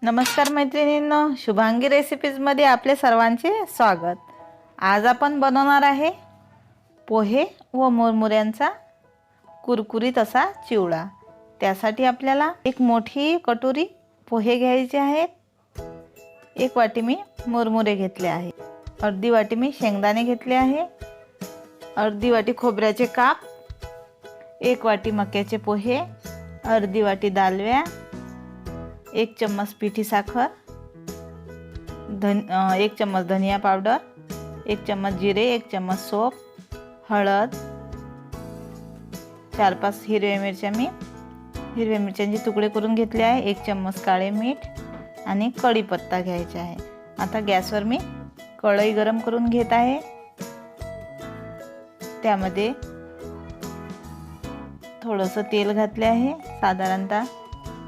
नमस्कार मैत्रिणींनो, शुभांगी रेसिपीजमध्ये आपले सर्वांचे स्वागत। आज आपण बनवणार आहे पोहे व मुरमुऱ्यांचा कुरकुरीत असा चिवडा। त्यासाठी आपल्याला एक मोठी कटोरी पोहे घ्यायचे आहेत, एक वाटी मी मुरमुरे घेतले आहे, अर्धी वाटी मी शेंगदाणे घेतले आहे, अर्धी वाटी खोबऱ्याचे काप, एक वाटी मक्याचे पोहे, अर्धी वाटी दालव्या, एक चम्मच पिठी साखर, एक चम्मच धनिया पावडर, एक चम्मच जिरे, एक चम्मच सोप, हळद, 4-5 हिरव्या मिरच्या मी हिरव्या मिरच्यांचे तुकडे करून घेतले आहे, एक चम्मच काळे मीठ आणि कढीपत्ता घ्यायचा आहे। आता गॅसवर मी कढई गरम करून घेत आहे। त्यामध्ये थोडंसं तेल घातले आहे, साधारणतः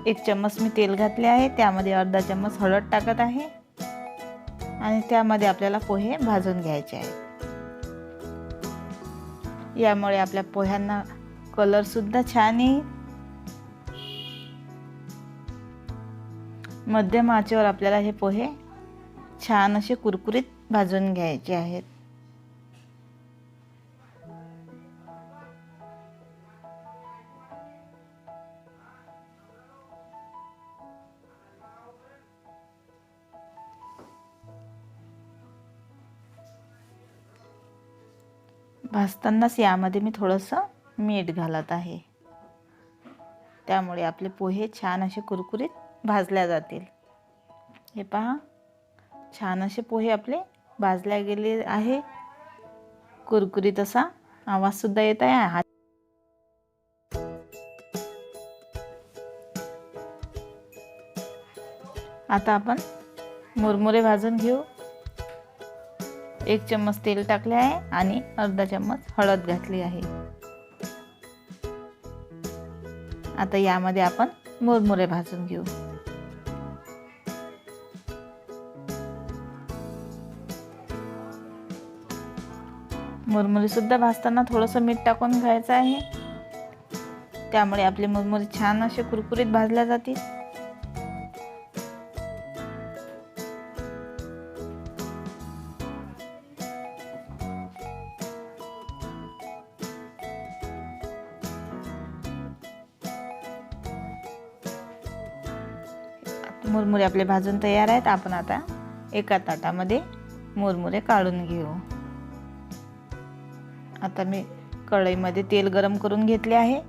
1 चम्मच मी तेल घातले आहे। त्यामध्ये अर्धा चम्मच हळद टाकत आहे आणि त्यामध्ये आपल्याला पोहे भाजून घ्यायचे आहेत। यामुळे आपल्या पोह्यांना कलर सुद्धा छान येईल। मध्यम आचेवर आपल्याला हे पोहे छान असे कुरकुरीत भाजून घ्यायचे आहेत। भाजतानाच यामध्ये मी थोडंसं मीठ घालत आहे, त्यामुळे आपले पोहे छान असे कुरकुरीत भाजल्या जातील। हे पहा, छान असे पोहे आपले भाजल्या गेले आहे। कुरकुरीत असा आवाज सुद्धा येत आहे। आता आपण मुरमुरे भाजून घेऊ। 1 चम्मच तेल टाकले आहे आणि अर्धा चम्मच हळद घातली आहे। आता यामध्ये आपण मुरमुरे भाजून घेऊ। मुरमुरे सुद्धा भाजताना थोडंसं मीठ टाकून घ्यायचं आहे, त्यामुळे आपले मुरमुरे छान असे कुरकुरीत भाजल्या जातील। मुरमुरे आपले भाजून तयार आहेत। आपण आता एका ताटामध्ये मुरमुरे काढून घेऊ। आता मी कढईमध्ये तेल गरम करून घेतले आहे।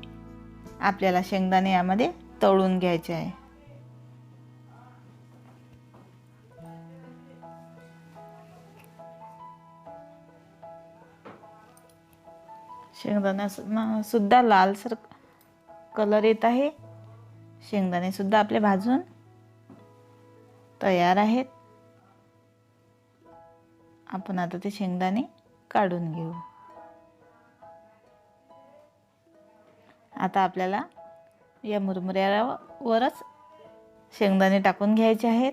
आपल्याला शेंगदाणे यामध्ये तळून घ्यायचे आहे। शेंगदाणा सुद्धा लालसर कलर येत आहे। शेंगदाणे सुद्धा आपले भाजून तयार आहेत। आपण आता ते शेंगदाणे काढून घेऊ। आता आपल्याला या मुरमुऱ्यावरच शेंगदाणे टाकून घ्यायचे आहेत।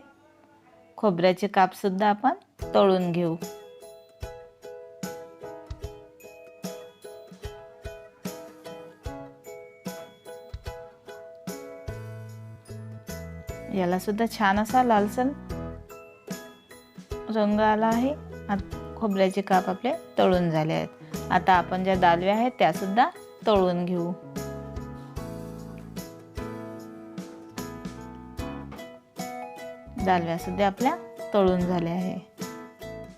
खोबऱ्याचे काप सुद्धा आपण तळून घेऊ। याला सुद्धा छान असा लालसर रंग आला आहे। खोबऱ्याचे काप आपले तळून झाले आहेत। आता आपण ज्या दालव्या आहेत त्या सुद्धा तळून घेऊ। दालव्या सुद्धा आपल्या तळून झाल्या आहे,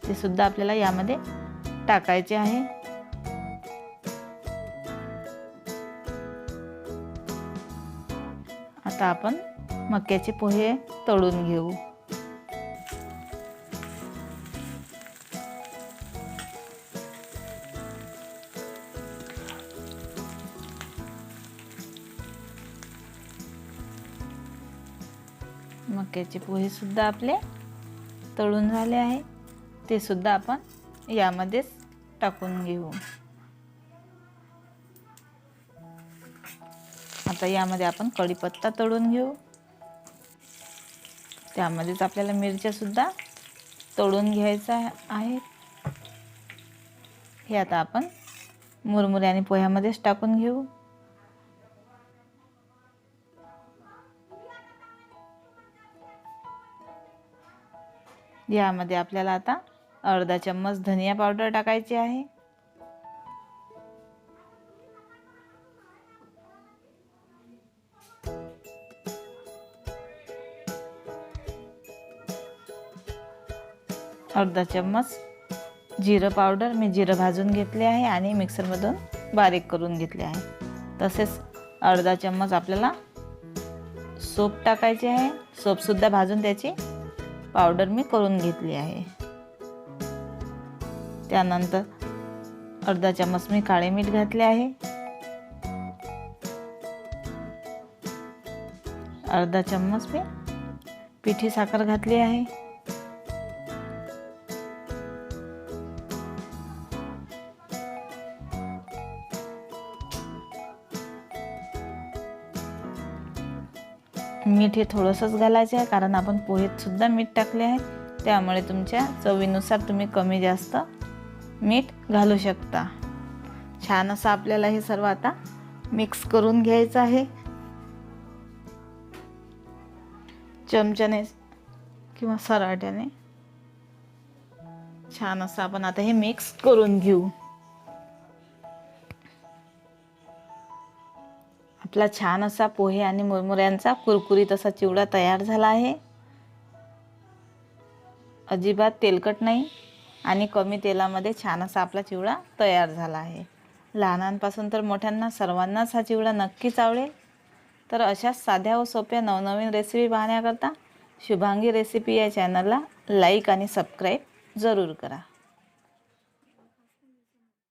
ते सुद्धा आपल्याला यामध्ये टाकायचे आहे। आता आपण मक्याचे पोहे तळून घेऊ। मक्याचे पोहे सुद्धा आपले तळून झाले आहे, ते सुद्धा आपण यामध्येच टाकून घेऊ। आता यामध्ये आपण कढीपत्ता तळून घेऊ। त्यामध्येच आपल्याला मिरच्या सुद्धा तळून घ्यायचा आहे। हे आता आपण मुरमुरे आणि पोह्यामध्येच टाकून घेऊ। यामध्ये आपल्याला आता अर्धा चम्मच धनिया पावडर टाकायची आहे. अर्धा चम्मच जिरं पावडर, मी जिरं भाजून घेतले आहे आणि मिक्सरमधून बारीक करून घेतले आहे. तसेच अर्धा चम्मच आपल्याला सोप टाकायचे आहे. सोपसुद्धा भाजून त्याची पावडर मी करून घेतली आहे. त्यानंतर अर्धा चम्मच मी काळे मीठ घातले आहे. अर्धा चम्मच मी पिठी साखर घातली आहे. मीठ हे थोडंसंच घालायचं आहे, कारण आपण पोहेत सुद्धा मीठ टाकले आहे. त्यामुळे तुमच्या चवीनुसार तुम्ही कमी जास्त मीठ घालू शकता. छान असं आपल्याला हे सर्व आता मिक्स करून घ्यायचं आहे. चमच्याने किंवा सराट्याने छान असं आपण आता हे मिक्स करून घेऊ. आपला छान असा पोहे आणि मुरमुऱ्यांचा कुरकुरीत असा चिवडा तयार झाला आहे. अजिबात तेलकट नाही आणि कमी तेलामध्ये छान असा आपला चिवडा तयार झाला आहे. लहानांपासून तर मोठ्यांना सर्वांनाच हा चिवडा नक्कीच आवडेल. तर अशाच साध्या व सोप्या नवनवीन रेसिपी पाहण्याकरता शुभांगी रेसिपी या चॅनलला लाईक आणि सबस्क्राईब जरूर करा.